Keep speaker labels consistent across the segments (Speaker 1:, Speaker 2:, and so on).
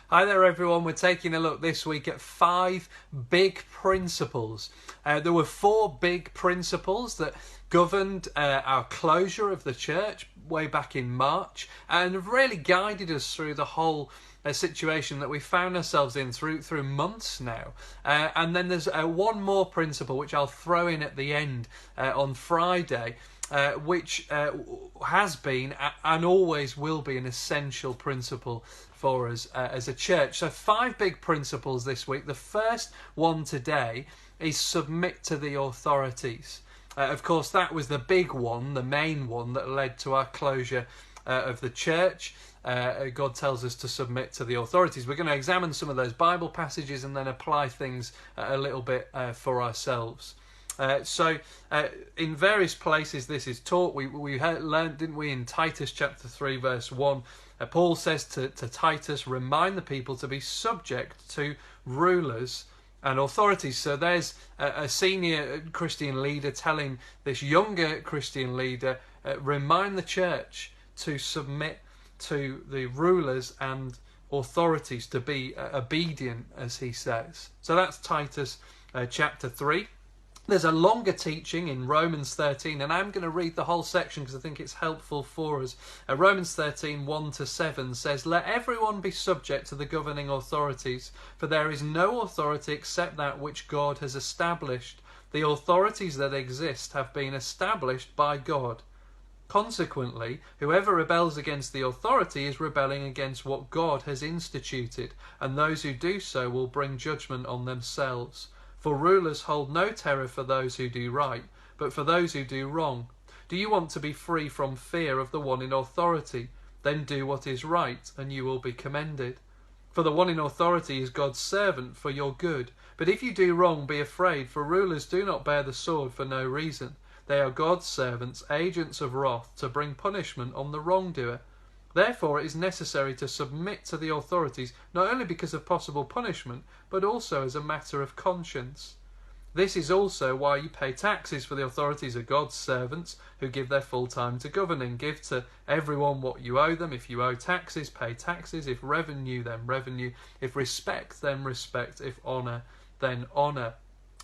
Speaker 1: Hi there everyone, we're taking a look this week at 5 big principles. There were 4 big principles that governed our closure of the church way back in March and have really guided us through the whole situation that we found ourselves in through months now. And then there's one more principle which I'll throw in at the end on Friday, which has been and always will be an essential principle for us as a church. So 5 big principles this week. The first one today is submit to the authorities. Of course, that was the big one, the main one that led to our closure of the church. God tells us to submit to the authorities. We're going to examine some of those Bible passages and then apply things a little bit for ourselves. So in various places this is taught. We learned, didn't we, in Titus chapter 3 verse 1, Paul says to Titus, remind the people to be subject to rulers and authorities. So there's a senior Christian leader telling this younger Christian leader, remind the church to submit to the rulers and authorities, to be obedient, as he says. So that's Titus chapter 3. There's a longer teaching in Romans 13, and I'm going to read the whole section because I think it's helpful for us. Romans 13, 1-7 says, let everyone be subject to the governing authorities, for there is no authority except that which God has established. The authorities that exist have been established by God. Consequently, whoever rebels against the authority is rebelling against what God has instituted, and those who do so will bring judgment on themselves. For rulers hold no terror for those who do right, but for those who do wrong. Do you want to be free from fear of the one in authority? Then do what is right, and you will be commended. For the one in authority is God's servant for your good. But if you do wrong, be afraid, for rulers do not bear the sword for no reason. They are God's servants, agents of wrath, to bring punishment on the wrongdoer. Therefore it is necessary to submit to the authorities, not only because of possible punishment, but also as a matter of conscience. This is also why you pay taxes, for the authorities are God's servants who give their full time to governing. Give to everyone what you owe them. If you owe taxes, pay taxes. If revenue, then revenue. If respect, then respect. If honour, then honour.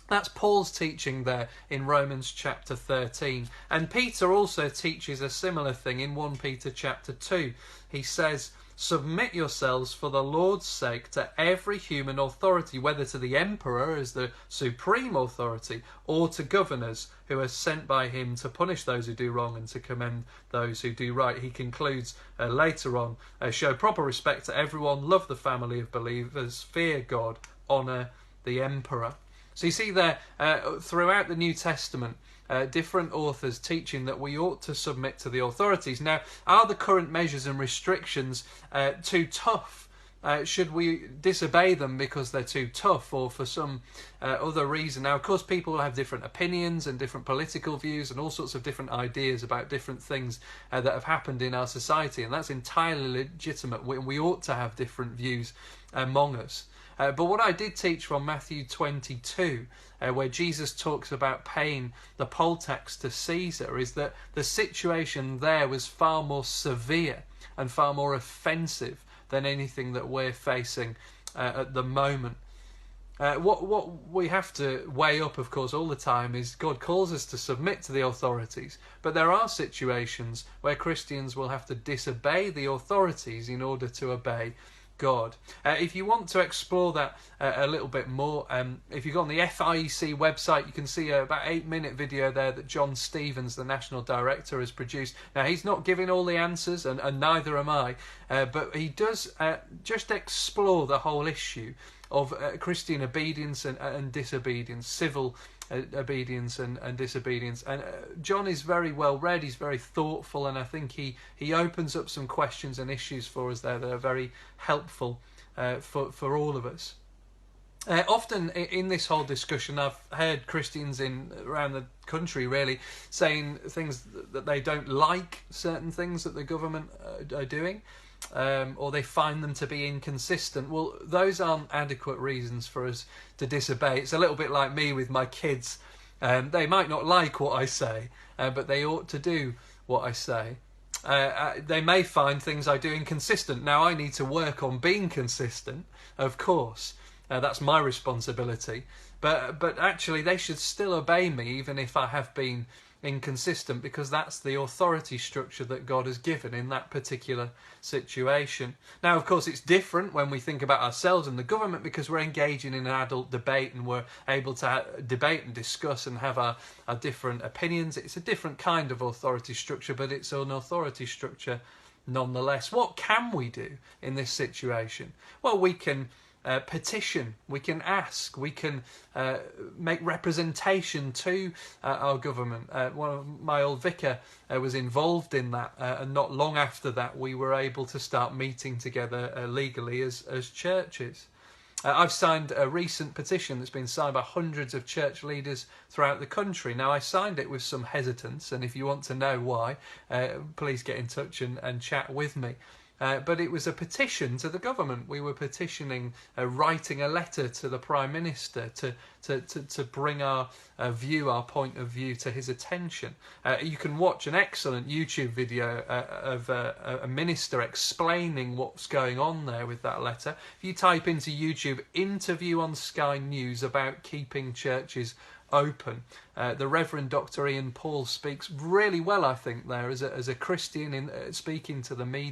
Speaker 1: That's Paul's teaching there in Romans chapter 13. And Peter also teaches a similar thing in 1 Peter chapter 2. He says, submit yourselves for the Lord's sake to every human authority, whether to the emperor as the supreme authority, or to governors who are sent by him to punish those who do wrong and to commend those who do right. He concludes later on, show proper respect to everyone, love the family of believers, fear God, honour the emperor. So you see there, throughout the New Testament, different authors teaching that we ought to submit to the authorities. Now, are the current measures and restrictions too tough? Should we disobey them because they're too tough or for some other reason? Now, of course, people have different opinions and different political views and all sorts of different ideas about different things that have happened in our society, and that's entirely legitimate. We ought to have different views among us. But what I did teach from Matthew 22, where Jesus talks about paying the poll tax to Caesar, is that the situation there was far more severe and far more offensive than anything that we're facing at the moment. What we have to weigh up, of course, all the time is God calls us to submit to the authorities, but there are situations where Christians will have to disobey the authorities in order to obey God. If you want to explore that a little bit more, if you go on the FIEC website, you can see about 8-minute video there that John Stevens, the National Director, has produced. Now, he's not giving all the answers, and neither am I, but he does just explore the whole issue of Christian obedience and disobedience, civil obedience and disobedience. And John is very well read, he's very thoughtful, and I think he opens up some questions and issues for us there that are very helpful for all of us. Often in this whole discussion, I've heard Christians around the country really saying things that they don't like, certain things that the government are doing, or they find them to be inconsistent. Well, those aren't adequate reasons for us to disobey. It's a little bit like me with my kids. They might not like what I say, but they ought to do what I say. they may find things I do inconsistent. Now, I need to work on being consistent, of course. That's my responsibility. But actually, they should still obey me, even if I have been inconsistent, because that's the authority structure that God has given in that particular situation. Now, of course, it's different when we think about ourselves and the government, because we're engaging in an adult debate and we're able to debate and discuss and have our different opinions. It's a different kind of authority structure, but it's an authority structure nonetheless. What can we do in this situation? Well, we can petition, we can ask, we can make representation to our government. One of my old vicar was involved in that, and not long after that we were able to start meeting together legally as churches. I've signed a recent petition that's been signed by hundreds of church leaders throughout the country. Now, I signed it with some hesitance, and if you want to know why, please get in touch and chat with me. But it was a petition to the government. We were petitioning, writing a letter to the Prime Minister to bring our view, our point of view to his attention. You can watch an excellent YouTube video of a minister explaining what's going on there with that letter. If you type into YouTube, interview on Sky News about keeping churches open, the Reverend Dr. Ian Paul speaks really well, I think, there as a Christian in speaking to the media.